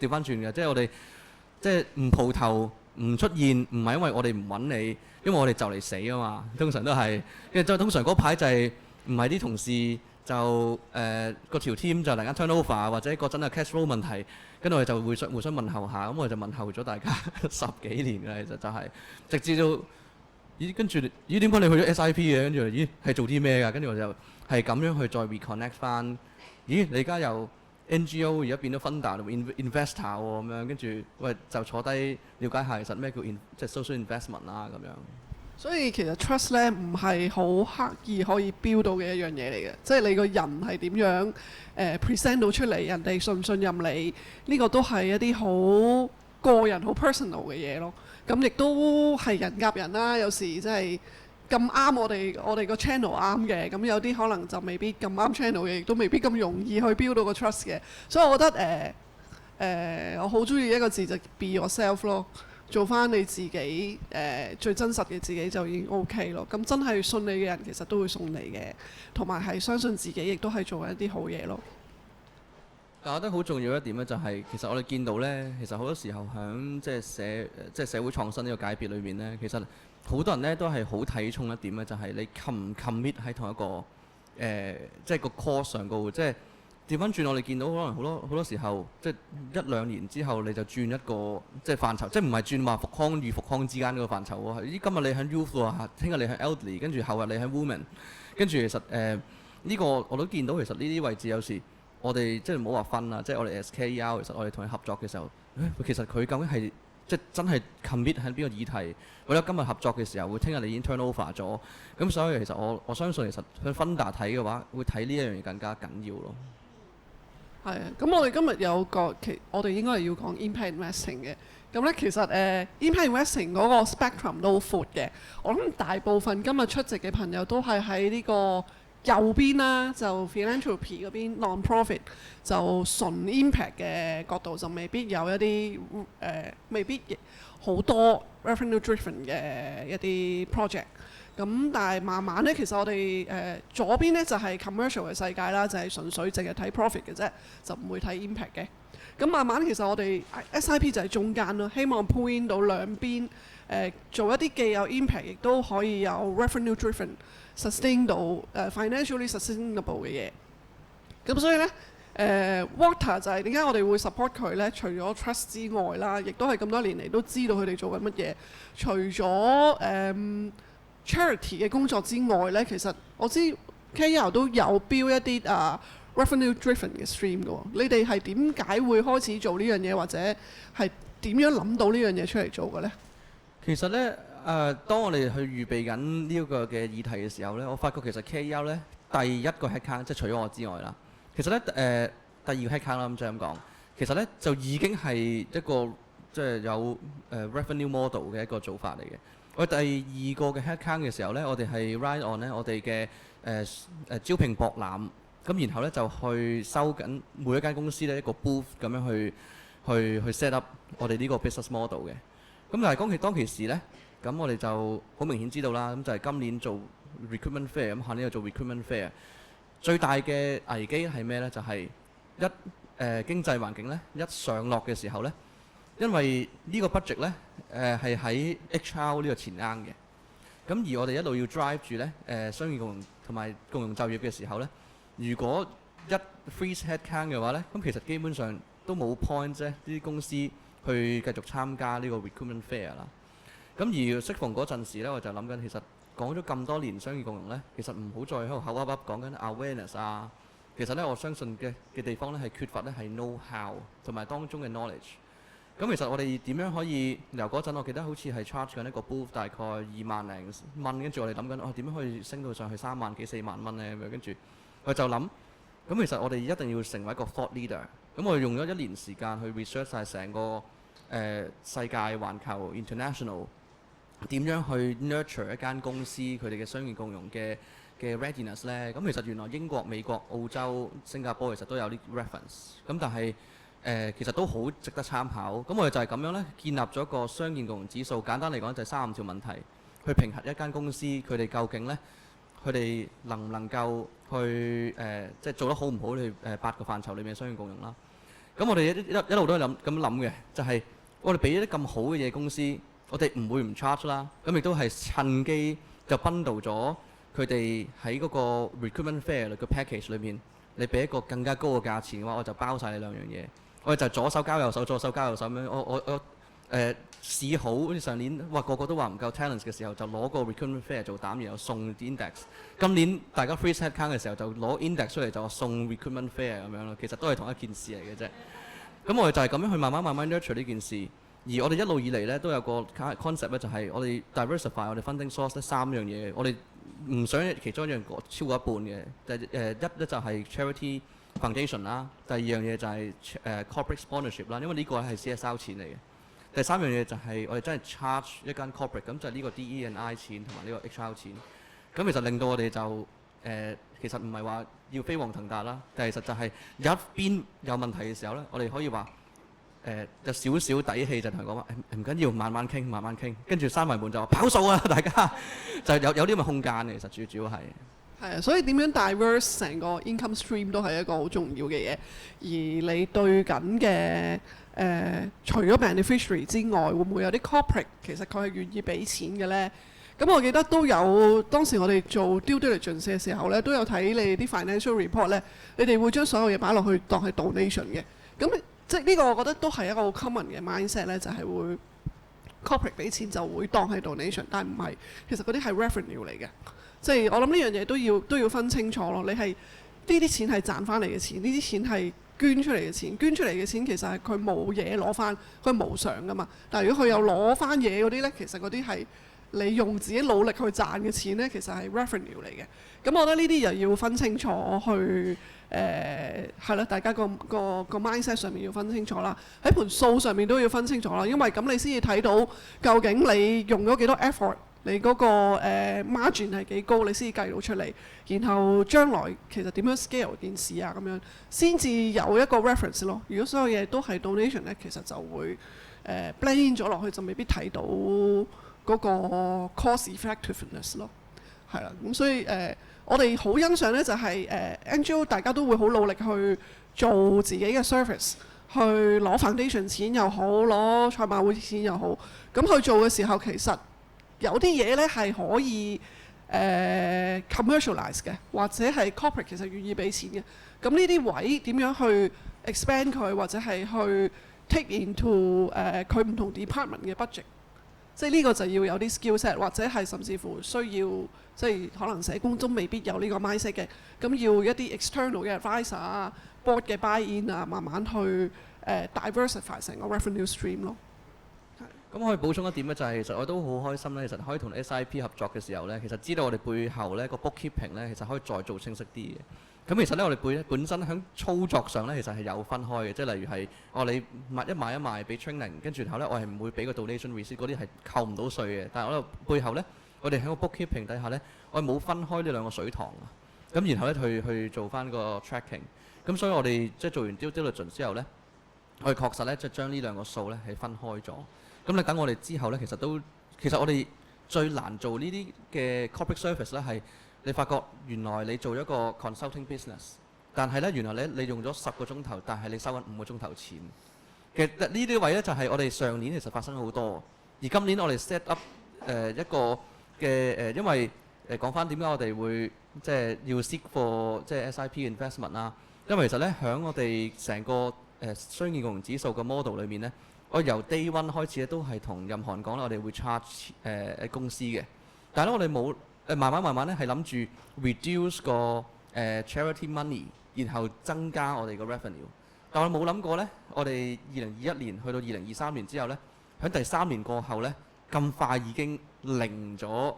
調翻轉嘅，即係我哋即係唔蒲頭唔出現，唔係因為我哋唔揾你，因為我哋就嚟死啊嘛。通常都係，跟住通常嗰排就係唔係啲同事就個條 team 就突然間 turnover 或者嗰陣嘅 cash flow 問題，跟住我哋就互相問候下，咁我哋就問候咗大家10幾年嘅，其實就係直至到跟住點解你去咗 SIP 嘅？跟住係做啲咩㗎？跟住我就係咁樣去再 reconnect 翻。你而家由 NGO 而家變咗 funder investor 喎咁樣，跟住喂就坐低了解下其實咩叫即係 social investment 啦咁樣。所以其實 trust 咧唔係好刻意可以 build 到嘅一樣嘢嚟嘅，即係你個人係點樣present 到出嚟，人哋信唔信任你，呢個都係一啲好個人好 personal 嘅嘢咯。咁亦都係人夾人啦，有時即係咁啱我哋個 channel 啱嘅，咁有啲可能就未必咁啱 channel 嘅，亦都未必咁容易去 build 到個 trust 嘅。所以我覺得我好中意一個字就 be yourself 咯。做翻你自己最真實嘅自己就已經 OK 咯。咁真係信你嘅人其實都會信你嘅，同埋係相信自己，亦都係做一啲好嘢咯。但我覺得好重要一點咧，就係其實我哋見到咧，其實好多時候響即係社會創新呢個界別裏面咧，其實好多人咧都係好睇重一點咧，就係你 commit 喺同一個即係個 course 上高，即係。調翻轉，我哋見到可能好多時候，即係1-2年之後，你就轉一個即係範疇，即係唔係轉話復康與復康之間嗰個範疇喎。今日你喺 youth 喎，聽日你喺 elderly， 跟住後日你喺 women， 跟住其實呢個我都見到，其實呢啲位置有時我哋即係唔好話分啦，即係我哋 SKER， 其實我哋同佢合作嘅時候，其實佢究竟係即係真係 commit 喺邊個議題？或者今日合作嘅時候，會聽日你已經 turnover 咗，咁所以其實我相信其實向 funder 睇嘅話，會睇呢一樣嘢更加緊要咯。係啊，咁我哋今日有個我哋應該係要講 impact investing 嘅。咁咧其實impact investing 嗰個 spectrum 都好闊嘅。我諗大部分今日出席嘅朋友都係喺呢個右邊啦，就 philanthropy 嗰邊 non-profit 就純 impact 嘅角度，就未必有一啲未必好多 revenue driven 嘅一啲 project。咁但係慢慢咧，其實我哋左邊咧就係 commercial 嘅世界啦，就係純粹淨係睇 profit 嘅啫，就唔會睇 impact 嘅。咁慢慢其實我哋 SIP 就係中間咯，希望 point 到兩邊做一啲既有 impact，亦都可以有 revenue driven sustain 到financially sustainable 嘅嘢。咁所以咧Water 就係點解我哋會 support 佢咧？除咗 trust 之外啦，亦都係咁多年嚟都知道佢哋做緊乜嘢。除咗charity 嘅工作之外呢，其實我知 KL 都有標一啲revenue driven 嘅 stream 嘅喎。你哋係點解會開始做呢樣嘢，或者係點樣諗到呢樣嘢出嚟做嘅呢？其實呢，當我哋去預備緊呢一個嘅議題嘅時候呢，我發覺其實 KL 呢第一個 headcount 即係除咗我之外啦，其實呢第二個 headcount 啦，咁即係咁講，其實呢就已經係一個即係有revenue model 嘅一個做法嚟嘅。我第二個嘅 headcount 嘅時候呢，我哋係 ride on 呢我哋嘅招聘博覽，咁然後呢就去收緊每一間公司呢一個 booth 咁樣去 set up 我哋呢個 business model 嘅。咁但係當其時呢，咁我哋就好明顯知道啦，咁就係今年做 recruitment fair，咁下年又做 recruitment fair。最大嘅危機係咩呢？就係經濟環境呢一上落嘅時候呢。因為呢個 budget 呢係喺 HR 呢個前啱嘅，咁而我哋一路要 drive 住呢商業共融同埋共融就業嘅時候呢，如果一 freeze headcount 嘅話呢，咁其實基本上都冇 point 啫，呢啲公司去繼續參加呢個 recruitment fair 啦。咁而適逢嗰陣時呢，我就諗緊，其實講咗咁多年商業共融呢，其實唔好再喺度口噏噏講緊 awareness 啊。其實呢，我相信嘅地方呢係缺乏呢係 know how 同埋當中嘅 knowledge。咁其實我哋點樣可以由嗰陣，我記得好似係 charge 緊一個 booth 大概2萬零蚊，跟住我哋諗緊，點樣可以升到上去3萬幾4萬蚊呢？咁樣跟住我就諗，咁其實我哋一定要成為一個 thought leader。咁我哋用咗1年時間去 research 晒成個世界環球 international 點樣去 nurture 一間公司佢哋嘅商業共融嘅 readiness 呢？咁其實原來英國、美國、澳洲、新加坡其實都有啲 reference。咁但係其實都好值得參考。咁我哋就係咁樣呢，建立咗一個商業共融指數。簡單嚟講就係35條問題，去評核一間公司佢哋究竟呢，佢哋能唔能夠去即係做得好唔好？去8個範疇裏面嘅商業共融啦。咁我哋一路都係咁諗嘅，就係、我哋俾啲咁好嘅嘢公司，我哋唔會唔 charge 啦。咁亦都係趁機就 bundle 咗佢哋喺嗰個 recruitment fair 個 package 裏面，你俾一個更加高嘅價錢嘅話，我就包晒你兩樣嘢。我哋就左手交右手，左手交右手咁樣。我試好，好似上年哇個個都話唔夠 talents 嘅時候，就攞個 recruitment fair 做膽，然後送 index。今年大家 freeze headcount 嘅時候，就攞 index 出嚟就送 recruitment fair 咁樣咯。其實都係同一件事嚟嘅啫。咁我哋就係咁樣去慢慢 nurture 呢件事。而我哋一路以嚟咧都有個 concept 咧，就係我哋 diversify 我哋 funding source 咧3樣嘢。我哋唔想其中一樣超過一半嘅。一就係 charity foundation 啦，第二樣嘢就係corporate sponsorship 啦，因為呢個係 CSR 錢嚟嘅。第三樣嘢就係我哋真係 charge 一間 corporate， 咁就係呢個 DE&I 錢同埋呢個 HR 錢。咁其實令到我哋就其實唔係話要飛黃騰達啦，但係其實就係有一邊有問題嘅時候咧，我哋可以話有少少底氣就同佢講話唔緊要，慢慢傾，慢慢傾，跟住閂埋門就話跑數啊，大家就有啲咁嘅空間嘅。其實主要係。係啊，所以點樣 diverse 成個 income stream 都係一個好重要嘅嘢。而你對緊嘅除咗 beneficiary 之外，會唔會有啲 corporate 其實佢係願意俾錢嘅呢？咁我記得都有當時我哋做 due diligence 嘅時候呢，都有睇你啲 financial report 呢，你哋會將所有嘢擺落去當係 donation 嘅。咁即係呢個我覺得都係一個好 common 嘅 mindset 呢，就係會 corporate 俾錢就會當係 donation， 但係唔係，其實嗰啲係 revenue 嚟嘅。即係我諗呢樣嘢都要分清楚咯。你係呢啲錢係賺翻嚟嘅錢，呢啲錢係捐出嚟嘅錢。捐出嚟嘅錢其實係佢冇嘢攞翻，佢係無償噶嘛。但係如果佢有攞翻嘢嗰啲呢，其實嗰啲係你用自己努力去賺嘅錢呢，其實係 revenue 嚟嘅。咁我覺得呢啲又要分清楚去係啦，大家個 mindset 上面要分清楚啦，喺盤數上面都要分清楚啦，因為咁你先至睇到究竟你用咗幾多 effort。你嗰個margin 係幾高，你先至計到出嚟，然後將來其實點樣 scale 件事啊，咁樣先至有一個 reference 咯。如果所有嘢都係 donation 咧，其實就會blend 咗落去，就未必睇到嗰個 cost effectiveness 咯。係啦，咁所以我哋好欣賞咧，就係NGO 大家都會好努力去做自己嘅 service， 去攞 foundation 錢又好，攞賽馬會錢又好，咁去做嘅時候其實有啲嘢咧係可以commercialize 嘅，或者係 corporate 其實願意俾錢嘅。咁呢啲位點樣去 expand 佢，或者係去 take into 佢唔同 department 嘅 budget， 即係呢個就要有啲 skill set， 或者係甚至乎需要即係可能社工都未必有呢個 mindset 嘅。咁要一啲 external 嘅 advisor 啊、board 嘅 buy-in 啊，慢慢去diversify 成個 revenue stream 咯。咁可以補充一點咧，就係其實我都好開心咧。其實可以同 SIP 合作嘅時候咧，其實知道我哋背後咧個 bookkeeping 咧，其實可以再做清晰啲嘅。咁其實咧，我哋本身喺操作上咧，其實係有分開嘅，即係例如係你買一賣俾 training，跟住然後咧我係唔會俾個 donation receipt，嗰啲係扣唔到稅嘅。但係我哋背後咧，我哋喺個 bookkeeping 底下咧，我哋冇分開呢兩個水塘啊。咁然後咧去做翻個 tracking。咁所以我哋即係做完 due diligence 之後咧，我哋確實咧即係將呢兩個數咧係分開咗。咁你等我哋之後咧，其實我哋最難做呢啲嘅 corporate service 咧，係你發覺原來你做一個 consulting business， 但係咧原來你用咗10個鐘頭，但係你收緊5個鐘頭錢。其實呢啲位咧就係我哋上年其實發生好多，而今年我哋 set up 一個嘅因為講翻點解我哋會即係要 seek for 即係 SIP investment 啦，因為其實咧喺我哋成個商業共融指數嘅 model 裏面咧。我由 day one 開始咧，都係同任何人講咧，我哋會 charge 公司嘅。但係咧，我哋冇慢慢咧係諗住 reduce 個charity money， 然後增加我哋個 revenue。但我冇諗過咧，我哋2021年去到2023年之後咧，喺第3年過後咧，咁快已經零咗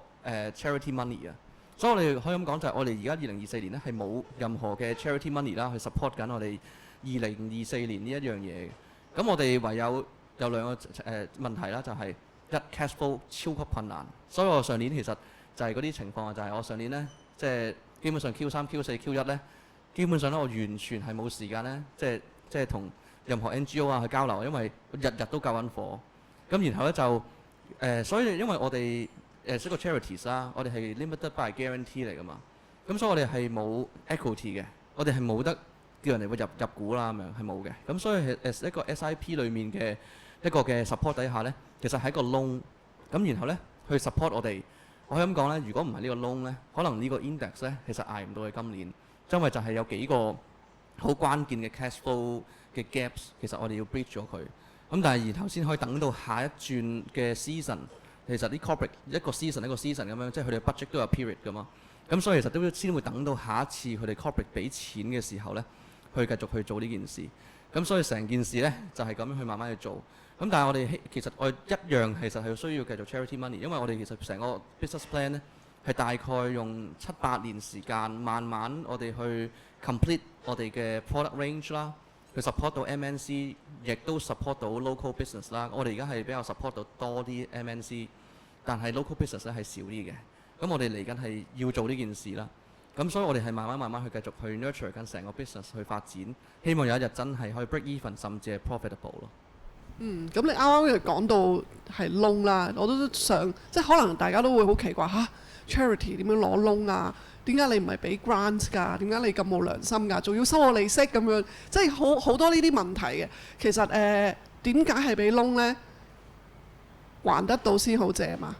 charity money 啊！所以我哋可以咁講就係我哋而家2024年咧係冇任何嘅 charity money 啦，去 support 緊我哋2024年呢一樣嘢。咁我哋唯有兩個問題啦，就係一 cash flow 超級困難，所以我上年其實就係嗰啲情況，就係我上年呢，即係基本上 Q3、Q4、Q1 呢，基本上呢，我完全係冇時間呢，即係同任何 NGO 啊去交流，因為日日都救緊火。咁然後呢，就所以因為我哋一個 charities 啦，我哋係 limited by guarantee 嚟㗎嘛，咁所以我哋係冇 equity 嘅，我哋係冇得叫人哋會入股啦咁樣，係冇嘅。咁所以係一個 SIP 裡面嘅一個嘅 support 底下呢，其實係一個 loan。咁然後呢，去 support 我哋。我可以咁講呢，如果唔係呢個 loan 呢，可能呢個 index 呢，其實捱唔到去今年，因為就係有幾個好關鍵嘅 cash flow 嘅 gaps，其實我哋要 bridge 咗佢。咁但係然後先可以等到下一轉嘅 season， 其實啲 corporate 一個 season 咁樣，即係佢哋 budget 都有 period 噶嘛。咁所以其實都先會等到下一次佢哋 corporate 俾錢嘅時候呢，去繼續去做呢件事。咁所以成件事呢，就係咁樣去慢慢去做。咁但係我哋其實我一樣其實係需要繼續 charity money，因為我哋其實成個 business plan 呢，係大概用7-8年時間，慢慢我哋去 complete 我哋嘅 product range 啦，去 support 到 MNC， 亦都 support 到 local business 啦。我哋而家係比較 support 到多啲 MNC， 但係 local business 咧係少啲嘅。咁我哋嚟緊係要做呢件事啦。咁所以我哋係慢慢去繼續去 nurture 緊成個 business 去發展，希望有一日真係可以 break even， 甚至係 profitable 咯。咁你啱啱又講到係 loan 啦，我都想即係可能大家都會好奇怪嚇 charity 點樣攞 loan 啊？點解你唔係俾 grant 㗎？點解你咁冇良心㗎？仲要收我利息咁樣，即係好多呢啲問題嘅。其實點解係俾 loan 呢？還得到先好借嘛。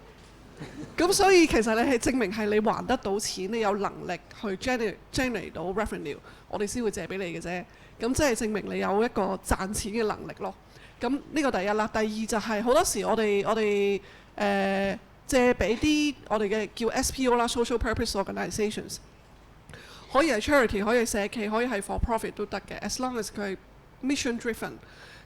咁所以其實你係證明係你還得到錢，你有能力去 generate 到 revenue， 我哋先會借俾你嘅啫。咁即係證明你有一個賺錢嘅能力咯。咁呢個第一啦，第二就係好多時我哋借俾啲我哋嘅叫 SPO 啦 ，social purpose organisations， 可以係 charity， 可以係社企，可以係 for profit 都得嘅 ，as long as 佢係 mission driven。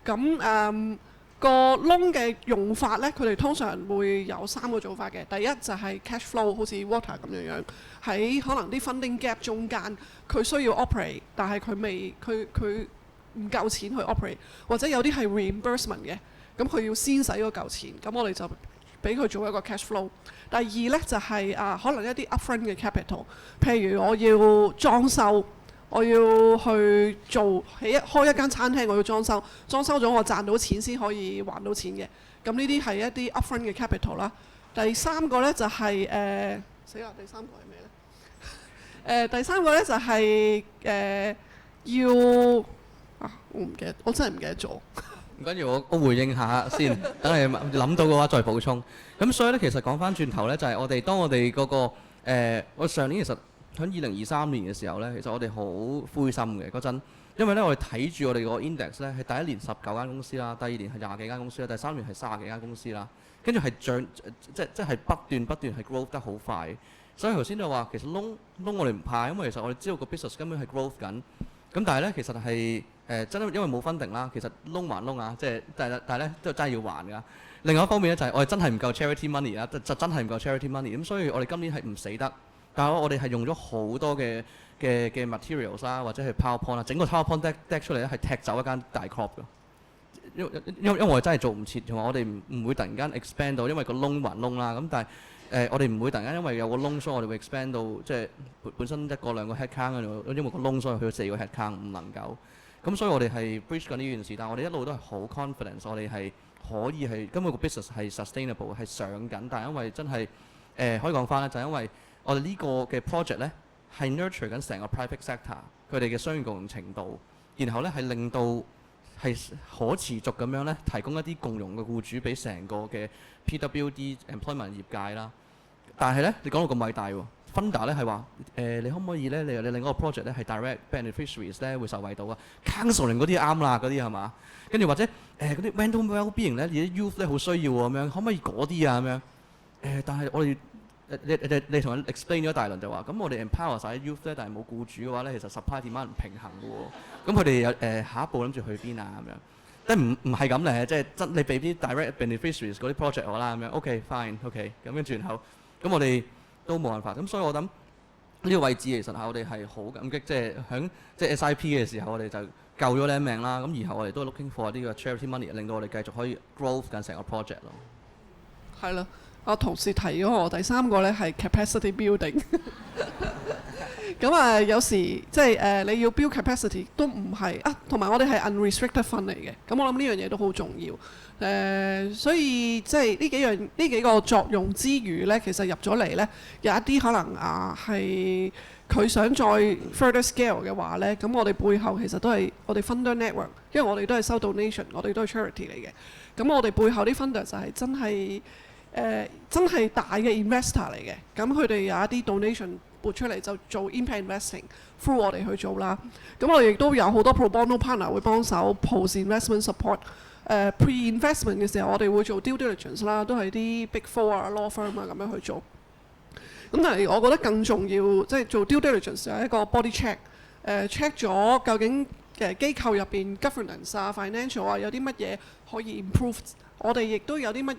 咁個 loan 嘅用法呢，佢哋通常會有3個做法嘅。第一就係 cash flow， 好似 water 咁樣喺可能啲 funding gap 中間，佢需要 operate， 但係佢唔夠錢去 operate， 或者有啲係 reimbursement 嘅，咁佢要先使嗰嚿錢，咁我哋就俾佢做一個 cash flow。第二呢，就係可能一啲 upfront 嘅 capital， 譬如我要裝修，我要去開一間餐廳，我要裝修咗我賺到錢先可以還到錢嘅，咁呢啲係一啲 upfront 嘅 capital 啦。第三個呢，就係死啦！第三個係咩呢？第三個呢，就係要我唔記得，我真係唔記得咗。唔緊要，我回應下先，等你諗到嘅話再補充。咁所以咧，其實講翻轉頭咧，就係我哋當我哋嗰個我上年其實喺2023年嘅時候咧，其實我哋好灰心嘅嗰陣，因為咧我哋睇住我哋個 index 咧係第一年19間公司啦，第二年係20幾間公司啦，第三年係30幾間公司啦，跟住係即係不斷係 growth 得好快。所以頭先就話其實窿我哋唔怕，因為其實我哋知道個 business 根本係 growth 緊。咁但係咧，其實係真因為冇分定啦，其實窿還窿啊，即係但係咧都真係要還㗎。另外一方面咧就係我哋真係唔夠 charity money 啦，就真係唔夠 charity money。咁所以我哋今年係唔死得，但係我哋係用咗好多嘅 materials 啦，或者係 PowerPoint 啦，整個 PowerPoint deck 出嚟咧係踢走一間大 crop 㗎。因為我哋真係做唔切，同埋我哋唔會突然間 expand 到，因為個窿還窿啦。咁但係我哋唔會突然間因為有個窿，所以我哋會 expand 到即係本身1個2個 headcount， 因為個窿所以去到4個 headcount 唔能夠。咁所以我哋係 bridge 緊呢件事，但係我哋一路都係好 confidence， 我哋係可以係根本個 business 係 sustainable 係上緊，但係因為真係可以講翻咧，就係因為我哋呢個嘅 project 咧係 nurture 緊成個 private sector 佢哋嘅商業共融程度，然後咧係令到係可持續咁樣咧提供一啲共融嘅僱主俾成個嘅 PWD employment 業界啦。但係咧，你講到咁偉大喎 ，Funder 咧係話你可唔可以咧？你另一個 project 咧係 direct beneficiaries 咧會受惠到啊 ，counselling 嗰啲啱啦，嗰啲係嘛？跟住或者嗰啲 mental well-being 咧，而啲 youth 咧好需要喎，咁樣可唔可以嗰啲啊？咁樣但係我哋你同佢 explain 咗一大輪就話，咁我哋 empower 曬啲 youth 咧，但係冇僱主嘅話咧，其實 supply demand 唔平衡嘅喎。咁佢哋有下一步諗住去邊啊？咁樣即係唔係咁咧？即係真你俾啲 direct beneficiaries 嗰啲 project 我啦，咁樣 OK fine，OK 咁跟住然後。咁我哋都冇辦法，咁所以我諗呢個位置其實係我哋係好感激，即係響即係 SIP 嘅時候，我哋就救咗你一命啦。咁然後我哋都 looking for 呢個 charity money，令到我哋繼續可以 growth 緊成個 project 咯。係咯，我同事提咗我，第三個咧係 capacity building。咁啊，有時即係你要 build capacity 都唔係啊，同埋我哋係 unrestricted fund 嚟嘅，咁我諗呢樣嘢都好重要。所以即係呢幾個作用之餘呢，其實入咗嚟呢，有一啲可能係佢想再 further scale 嘅話呢，咁我哋背後其實都係我哋 funder network，因為我哋都係收 donation，我哋都係 charity 嚟嘅。咁我哋背後啲 funder 就係真係大嘅 investor 嚟嘅，咁佢哋有一啲 donation 撥出嚟就做 impact investing through 我哋去做啦。咁我哋亦都有好多 pro bono partner 會幫手 post investment support。pre-investment 嘅時候，我哋會做 due diligence 啦，都係啲 big four 啊、law firm 啊咁樣去做。咁但係我覺得更重要，即係做 due diligence 係一個 body check，check 咗究竟機構入邊 governance 啊、financial 啊有啲乜嘢可以 improve， 我哋亦都有啲乜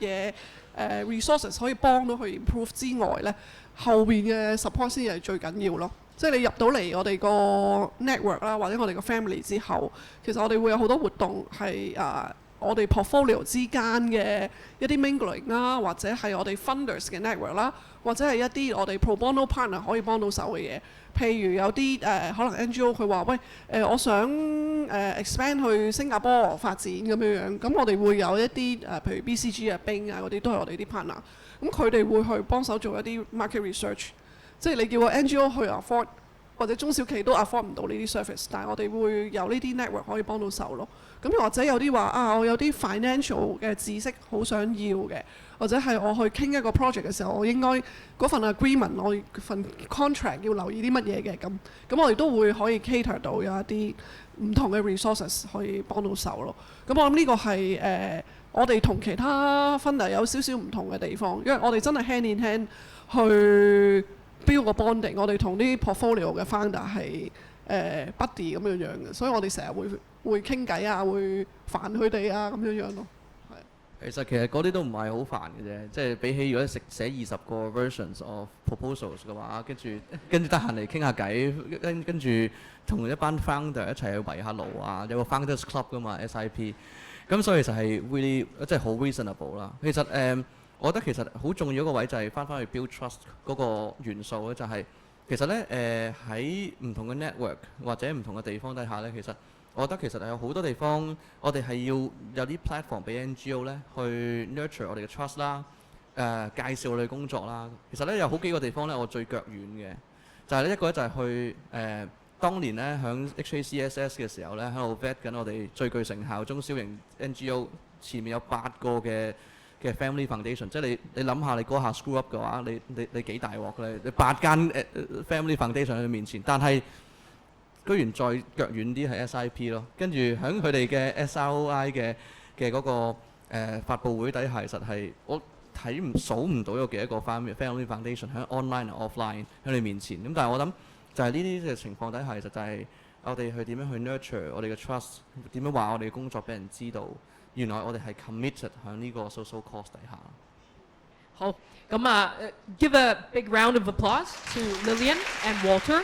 嘢resources 可以幫到佢 improve 之外呢，後邊嘅 support 先係最緊要咯。即係你入到嚟我哋個 network 啦，或者我哋個 family 之後，其實我哋會有好多活動係我哋 portfolio 之間嘅一啲 mingling 啦，或者係我哋 funders 嘅 network 啦，或者係一啲我哋 pro bono partner 可以幫到手嘅嘢。譬如有啲可能 NGO 佢話喂我想expand 去新加坡發展咁樣，咁我哋會有一啲譬如 BCG 啊、Bing 啊嗰啲都係我哋啲 partner，咁佢哋會去幫手做一啲 market research， 即係你叫個 NGO 去 afford，或者中小企都 afford 唔到呢啲 service， 但係我哋會有呢啲 network 可以幫到手咯。咁或者有啲話我有啲 financial 嘅知識好想要嘅，或者係我去傾一個 project 嘅時候，我應該嗰份 agreement， 我份 contract 要留意啲乜嘢嘅咁我哋都會可以 cater 到有一啲唔同嘅 resources 可以幫到手咯。咁我諗呢個係我哋同其他 funder 有少少唔同嘅地方，因為我哋真係 hand in hand 去 build 個 bonding， 我哋同啲 portfolio 嘅 founder 係buddy 咁樣嘅，所以我哋成日會傾偈啊，會煩佢哋啊咁樣咯。其實嗰啲都唔係好煩嘅啫，即係比起如果寫20個 versions of proposals 嘅話，跟住得閒嚟傾下偈，跟住同一班 founder 一齊去圍下爐啊，有個 founders club 噶嘛 SIP， 咁所以就係 really 即係好 reasonable 啦。其實我覺得其實好重要一個位就係翻去 build trust 嗰個元素咧，就係其實咧喺唔同嘅 network 或者唔同嘅地方底下咧，其實我覺得其實有好多地方我哋係要有啲 platform 俾 NGO 咧去 nurture 我哋嘅 trust 啦，介紹我哋工作啦。其實咧有好幾個地方咧我最腳軟嘅，就係呢一個咧就係去當年咧響 HACSS 嘅時候咧喺度 vet 緊我哋最具成效中小型 NGO， 前面有8個嘅 family foundation， 即係你諗下你嗰下 screw up 嘅話，你幾大鑊咧？你8間family foundation 喺佢面前，但係居然再腳遠啲係 SIP 咯，跟住喺佢哋嘅 SROI 嘅嗰個發佈會底下，其實係我數唔到有幾多個 family foundation 喺 online 同 offline 喺你面前。咁但係我諗就係呢啲嘅情況底下，其實就係我哋去點樣去 nurture 我哋嘅 trust， 點樣話我哋嘅工作俾人知道，原來我哋係 committed 喺呢個 social cause 底下。好，咁give a big round of applause to Lillian and Walter.